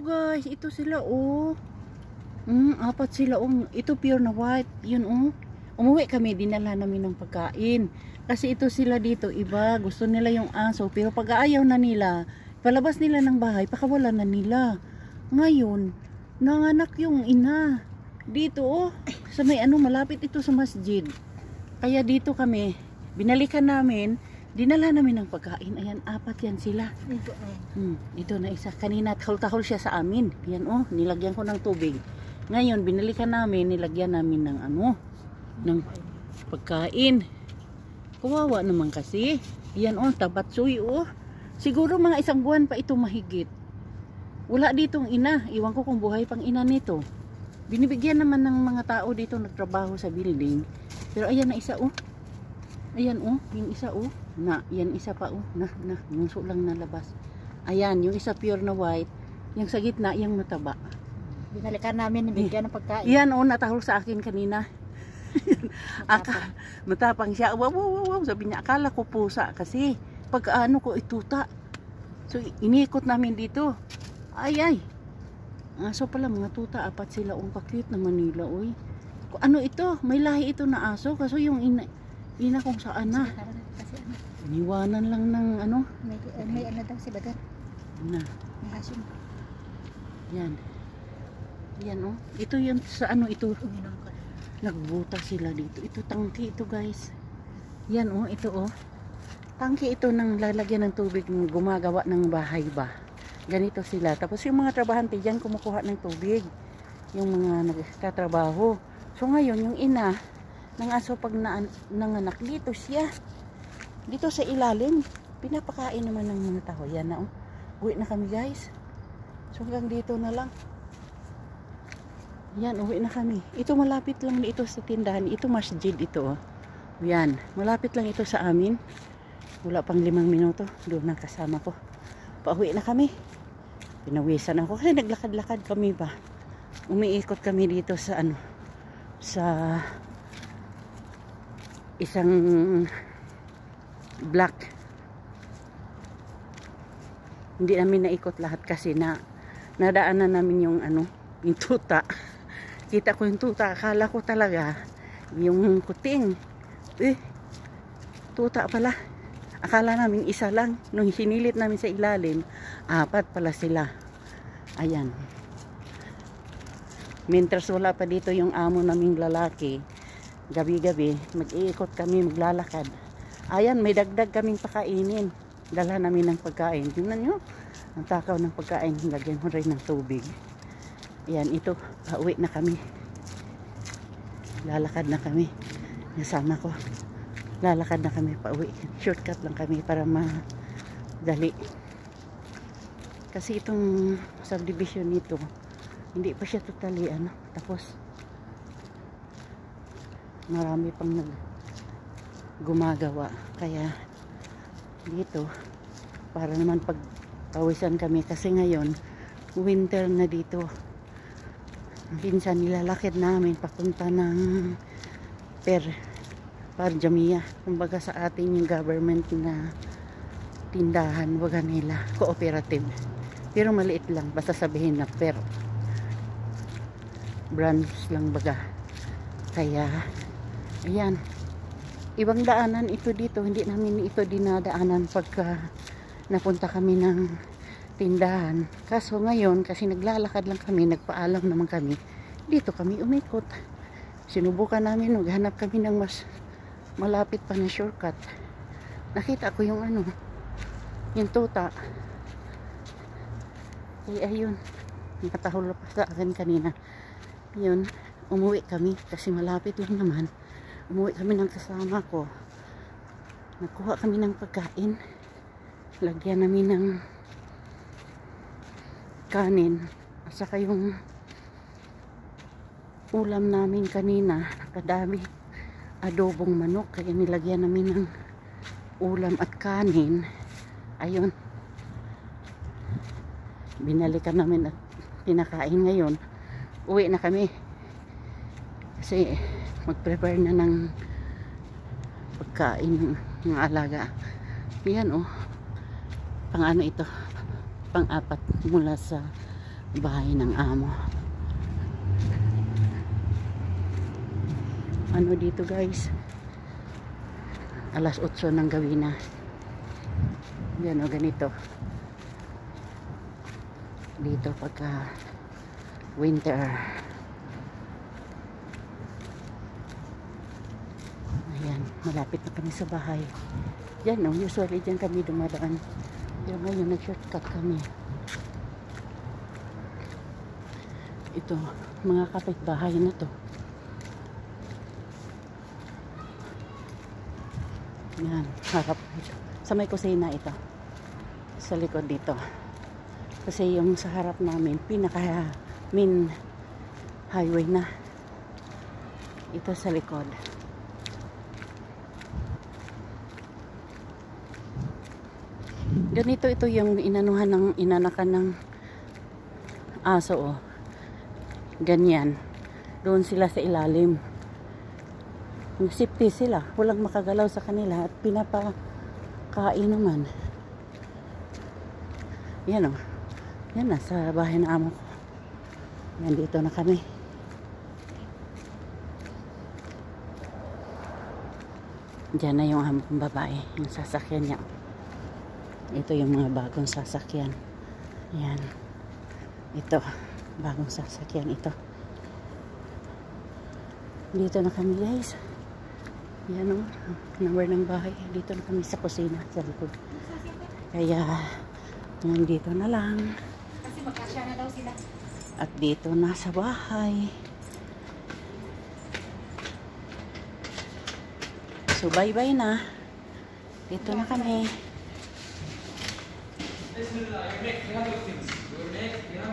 Guys, ito sila oh. Apat sila oh. Ito pure na white. Yun oh. Umuwi kami, dinala namin ng pagkain. Kasi ito sila dito, iba. Gusto nila yung aso. Pero pag ayaw na nila, palabas nila ng bahay, pakawalan na nila. Ngayon, nanganak yung ina. Dito oh. Sa may malapit ito sa masjid. Kaya dito kami, binalikan namin. Dinala namin ng pagkain. Ayan, apat yan sila. Ito na isa. Kanina tahol-tahol siya sa amin. Yan oh, nilagyan ko ng tubig. Ngayon, binalikan namin, nilagyan namin ng ng pagkain. Kawawa naman kasi. Yan oh, tabatsuy oh. Siguro mga 1 buwan pa ito mahigit. Wala ditong ina. Iwan ko kung buhay pang ina nito. Binibigyan naman ng mga tao dito nagtrabaho sa building. Pero ayan na isa oh. Ayan oh, yung isa oh. Yan isa pa oh. Yung sulang nalabas. Ayan, yung isa pure na white. Yung sa gitna, yung mataba. Binalikan namin, nabigyan ng pagkain. Yan oh, natahol sa akin kanina. Matapang siya. Wow. Sabi niya, akala ko pusa kasi pag ko ituta. So iniikot namin dito. Ay. Aso pala, mga tuta, apat sila. Kakute naman nila oy. Ano ito? May lahi ito na aso. Kaso yung ina kung saan na. Iniwanan lang ng May daw si Bagat. May aso. Yan. Yan oh. Ito yun sa ito. Nagbuta sila dito. Ito tangki ito guys. Yan oh, ito oh. Tangki ito ng lalagyan ng tubig ng gumagawa ng bahay ba. Ganito sila. Tapos yung mga trabahante dyan kumukuha ng tubig. Yung mga nagtatrabaho. So ngayon yung ina ng aso pag nanganak dito siya. Dito sa ilalim. Pinapakain naman ng mga tao. Yan na oh. Uwi na kami guys. So hanggang dito na lang. Yan, uwi na kami. Ito malapit lang ito sa tindahan. Ito masjid ito oh. Yan, malapit lang ito sa amin. Wala pang 5 minuto. Doon ang kasama ko. Pauwi na kami. Pinawisan ako kasi naglakad-lakad kami ba. Umiikot kami dito sa sa isang block. Hindi namin naikot lahat kasi nadaanan namin yung yung tuta. Kita ko yung tuta, akala ko talaga yung kuting. Tuta pala. Akala namin isa lang. Nung sinilit namin sa ilalim, 4 pala sila. Ayan. Mientras wala pa dito yung amo naming lalaki, gabi-gabi, mag-iikot kami, maglalakad. Ayan, may dagdag kaming pakainin. Dala namin ng pagkain. Tingnan nyo, ang takaw ng pagkain. Lagyan mo rin ng tubig. Ayan, ito, pauwi na kami. Lalakad na kami. Nasama ko. Lalakad na kami pauwi. Shortcut lang kami para madali. Kasi itong subdivision nito, hindi pa siya totally tapos marami pang gumagawa. Kaya dito, para naman pagpawisan kami kasi ngayon, winter na dito. Pinsan nilalakad namin papunta ng Parjamia. Kumbaga sa atin yung government na tindahan, waga nila, cooperative. Pero maliit lang, basta sabihin na branch lang baga. Kaya, ayan. Ibang daanan ito dito, hindi namin ito dinadaanan pagka napunta kami ng tindahan. Kaso ngayon, kasi naglalakad lang kami, nagpaalam naman kami, dito kami umikot. Sinubukan namin, maghanap kami ng mas malapit pa na shortcut. Nakita ko yung yung tuta. Ayun, nakatahol pa sa akin kanina. Yun, umuwi kami kasi malapit lang naman. Umuwi kami ng kasama ko. Nakuha kami ng pagkain. Lagyan namin ng kanin. At saka yung ulam namin kanina, kadami. Adobong manok. Kaya nilagyan namin ng ulam at kanin. Ayun. Binalikan namin at pinakain ngayon. Uwi na kami. Kasi mag-prepare na ng pagkain ng alaga. Yan oh. Pang ito? Pang-4 mula sa bahay ng amo. Ano dito guys, alas 8 ng gabi na. Yan o, ganito dito pagka winter. Ayan, malapit na kami sa bahay. Yan o, usually dyan kami dumadaan. Pero ngayon nag-shortcut kami. Ito, mga kapitbahay na to. Yan, harap ito. Sa may kusina ito. Sa likod dito. Kasi yung sa harap namin, pinaka main highway na. Ito sa likod. Ganito ito yung inanakan ng aso oh. Ganyan. Doon sila sa ilalim. Safety sila. Walang makagalaw sa kanila at pinapakain naman. Yan o. Yan na sa bahay na amo ko. Yan dito na kami. Diyan na yung amo kong babae. Yung sasakyan niya. Ito yung mga bagong sasakyan. Yan. Ito. Bagong sasakyan ito. Dito na kami guys. Yan o. Number ng bahay. Dito na kami sa kusina. Sa likod. Kaya yan dito na lang. Kasi magkasya na daw sila. At dito na sa bahay. So bye bye na. Dito na kami. Your neck, you have those things. Your neck, you have